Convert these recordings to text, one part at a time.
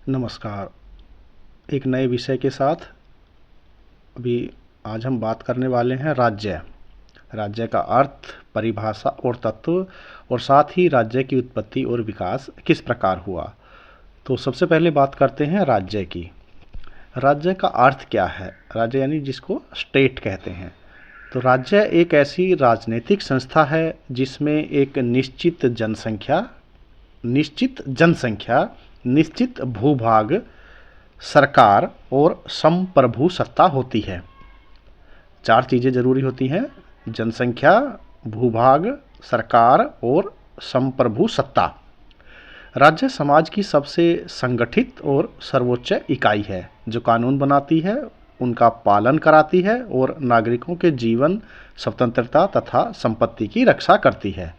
नमस्कार। एक नए विषय के साथ अभी आज हम बात करने वाले हैं राज्य। राज्य का अर्थ, परिभाषा और तत्व, और साथ ही राज्य की उत्पत्ति और विकास किस प्रकार हुआ। तो सबसे पहले बात करते हैं राज्य की। राज्य का अर्थ क्या है? राज्य यानी जिसको स्टेट कहते हैं। तो राज्य एक ऐसी राजनीतिक संस्था है जिसमें एक निश्चित भूभाग, सरकार और संप्रभु सत्ता होती है। 4 चीज़ें जरूरी होती हैं: जनसंख्या, भूभाग, सरकार और संप्रभु सत्ता। राज्य समाज की सबसे संगठित और सर्वोच्च इकाई है जो कानून बनाती है, उनका पालन कराती है और नागरिकों के जीवन, स्वतंत्रता तथा संपत्ति की रक्षा करती है।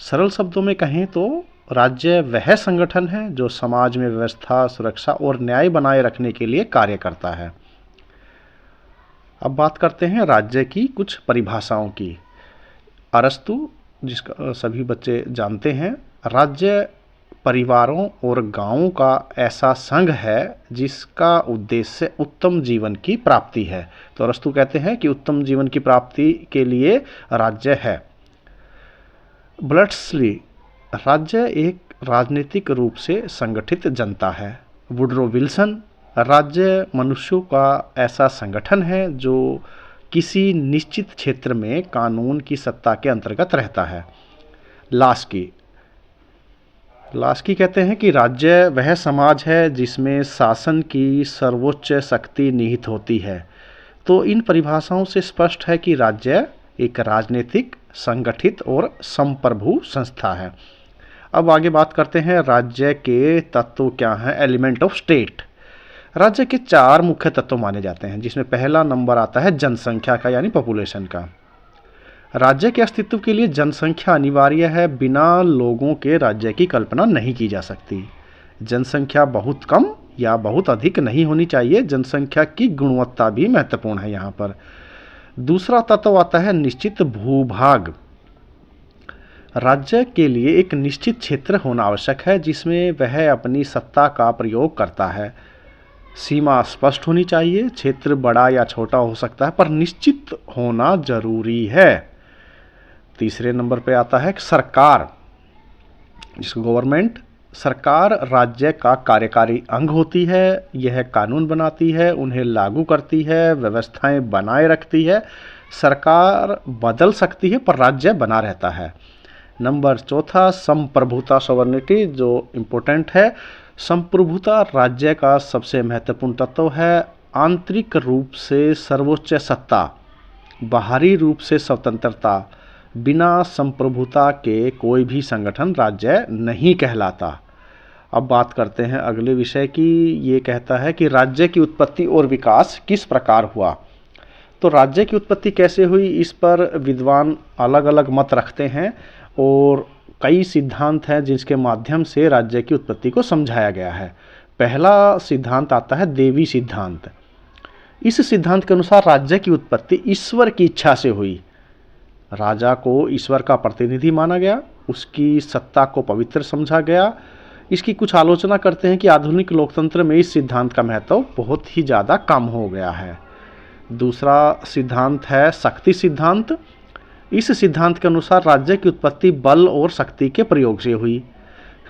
सरल शब्दों में कहें तो राज्य वह संगठन है जो समाज में व्यवस्था, सुरक्षा और न्याय बनाए रखने के लिए कार्य करता है। अब बात करते हैं राज्य की कुछ परिभाषाओं की। अरस्तु, जिसका सभी बच्चे जानते हैं, राज्य परिवारों और गांवों का ऐसा संघ है जिसका उद्देश्य उत्तम जीवन की प्राप्ति है। तो अरस्तु कहते हैं कि उत्तम जीवन की प्राप्ति के लिए राज्य है। ब्लट्सली, राज्य एक राजनीतिक रूप से संगठित जनता है। वुडरो विल्सन, राज्य मनुष्यों का ऐसा संगठन है जो किसी निश्चित क्षेत्र में कानून की सत्ता के अंतर्गत रहता है। लास्की कहते हैं कि राज्य वह समाज है जिसमें शासन की सर्वोच्च शक्ति निहित होती है। तो इन परिभाषाओं से स्पष्ट है कि राज्य एक राजनीतिक, संगठित और संप्रभु संस्था है। अब आगे बात करते हैं राज्य के तत्व क्या हैं, एलिमेंट ऑफ स्टेट। राज्य के 4 मुख्य तत्व माने जाते हैं, जिसमें पहला नंबर आता है जनसंख्या का, यानी पॉपुलेशन का। राज्य के अस्तित्व के लिए जनसंख्या अनिवार्य है, बिना लोगों के राज्य की कल्पना नहीं की जा सकती। जनसंख्या बहुत कम या बहुत अधिक नहीं होनी चाहिए, जनसंख्या की गुणवत्ता भी महत्वपूर्ण है यहाँ पर। दूसरा तत्व आता है निश्चित भूभाग। राज्य के लिए एक निश्चित क्षेत्र होना आवश्यक है जिसमें वह अपनी सत्ता का प्रयोग करता है। सीमा स्पष्ट होनी चाहिए, क्षेत्र बड़ा या छोटा हो सकता है पर निश्चित होना जरूरी है। तीसरे नंबर पे आता है सरकार, जिसको गवर्नमेंट। सरकार राज्य का कार्यकारी अंग होती है, यह कानून बनाती है, उन्हें लागू करती है, व्यवस्थाएं बनाए रखती है। सरकार बदल सकती है पर राज्य बना रहता है। नंबर चौथा, संप्रभुता, सॉवरेनिटी, जो इम्पोर्टेंट है। संप्रभुता राज्य का सबसे महत्वपूर्ण तत्व है। आंतरिक रूप से सर्वोच्च सत्ता, बाहरी रूप से स्वतंत्रता। बिना संप्रभुता के कोई भी संगठन राज्य नहीं कहलाता। अब बात करते हैं अगले विषय की। ये कहता है कि राज्य की उत्पत्ति और विकास किस प्रकार हुआ। तो राज्य की उत्पत्ति कैसे हुई, इस पर विद्वान अलग अलग मत रखते हैं और कई सिद्धांत हैं जिसके माध्यम से राज्य की उत्पत्ति को समझाया गया है। पहला सिद्धांत आता है देवी सिद्धांत। इस सिद्धांत के अनुसार राज्य की उत्पत्ति ईश्वर की इच्छा से हुई। राजा को ईश्वर का प्रतिनिधि माना गया, उसकी सत्ता को पवित्र समझा गया। इसकी कुछ आलोचना करते हैं कि आधुनिक लोकतंत्र में इस सिद्धांत का महत्व बहुत ही ज़्यादा कम हो गया है। दूसरा सिद्धांत है शक्ति सिद्धांत। इस सिद्धांत के अनुसार राज्य की उत्पत्ति बल और शक्ति के प्रयोग से हुई।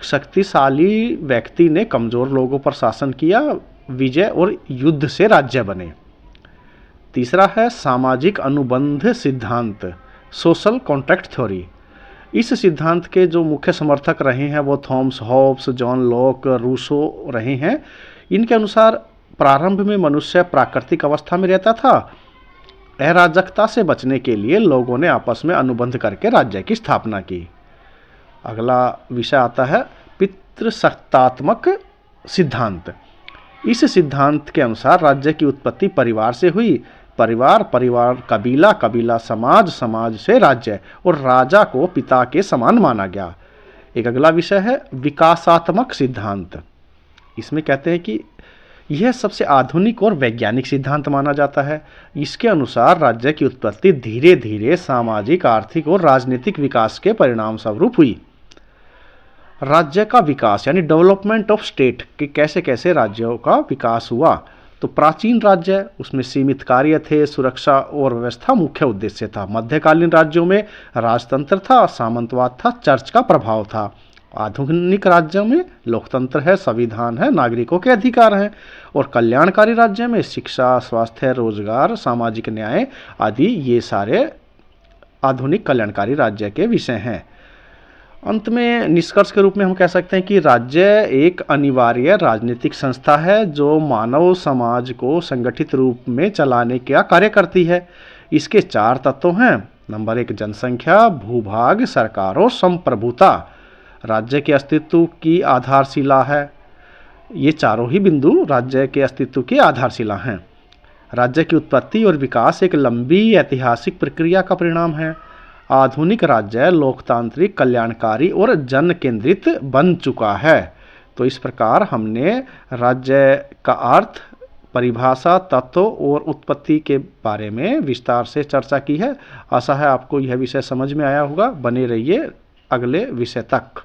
शक्तिशाली व्यक्ति ने कमजोर लोगों पर शासन किया, विजय और युद्ध से राज्य बने। तीसरा है सामाजिक अनुबंध सिद्धांत, सोशल कॉन्ट्रैक्ट थ्योरी। इस सिद्धांत के जो मुख्य समर्थक रहे हैं वो Thomas Hobbes, John Locke, Rousseau रहे हैं। इनके अनुसार प्रारंभ में मनुष्य प्राकृतिक अवस्था में रहता था। अराजकता से बचने के लिए लोगों ने आपस में अनुबंध करके राज्य की स्थापना की। अगला विषय आता है पितृसत्तात्मक सिद्धांत। इस सिद्धांत के अनुसार राज्य की उत्पत्ति परिवार से हुई। परिवार, कबीला, समाज से राज्य, और राजा को पिता के समान माना गया। एक अगला विषय है विकासात्मक सिद्धांत। इसमें कहते हैं कि यह सबसे आधुनिक और वैज्ञानिक सिद्धांत माना जाता है। इसके अनुसार राज्य की उत्पत्ति धीरे धीरे सामाजिक, आर्थिक और राजनीतिक विकास के परिणाम स्वरूप हुई। राज्य का विकास यानी डेवलपमेंट ऑफ स्टेट कि कैसे कैसे राज्यों का विकास हुआ। तो प्राचीन राज्य, उसमें सीमित कार्य थे, सुरक्षा और व्यवस्था मुख्य उद्देश्य था। मध्यकालीन राज्यों में राजतंत्र था, सामंतवाद था, चर्च का प्रभाव था। आधुनिक राज्यों में लोकतंत्र है, संविधान है, नागरिकों के अधिकार हैं। और कल्याणकारी राज्य में शिक्षा, स्वास्थ्य, रोजगार, सामाजिक न्याय आदि ये सारे आधुनिक कल्याणकारी राज्य के विषय हैं। अंत में निष्कर्ष के रूप में हम कह सकते हैं कि राज्य एक अनिवार्य राजनीतिक संस्था है जो मानव समाज को संगठित रूप में चलाने का कार्य करती है। इसके 4 तत्व हैं। नंबर 1 जनसंख्या, भूभाग, सरकार और संप्रभुता राज्य के अस्तित्व की आधारशिला है। ये चारों ही बिंदु राज्य के अस्तित्व की आधारशिला हैं। राज्य की उत्पत्ति और विकास एक लंबी ऐतिहासिक प्रक्रिया का परिणाम है। आधुनिक राज्य लोकतांत्रिक, कल्याणकारी और जन केंद्रित बन चुका है। तो इस प्रकार हमने राज्य का अर्थ, परिभाषा, तत्व और उत्पत्ति के बारे में विस्तार से चर्चा की है। आशा है आपको यह विषय समझ में आया होगा। बने रहिए अगले विषय तक।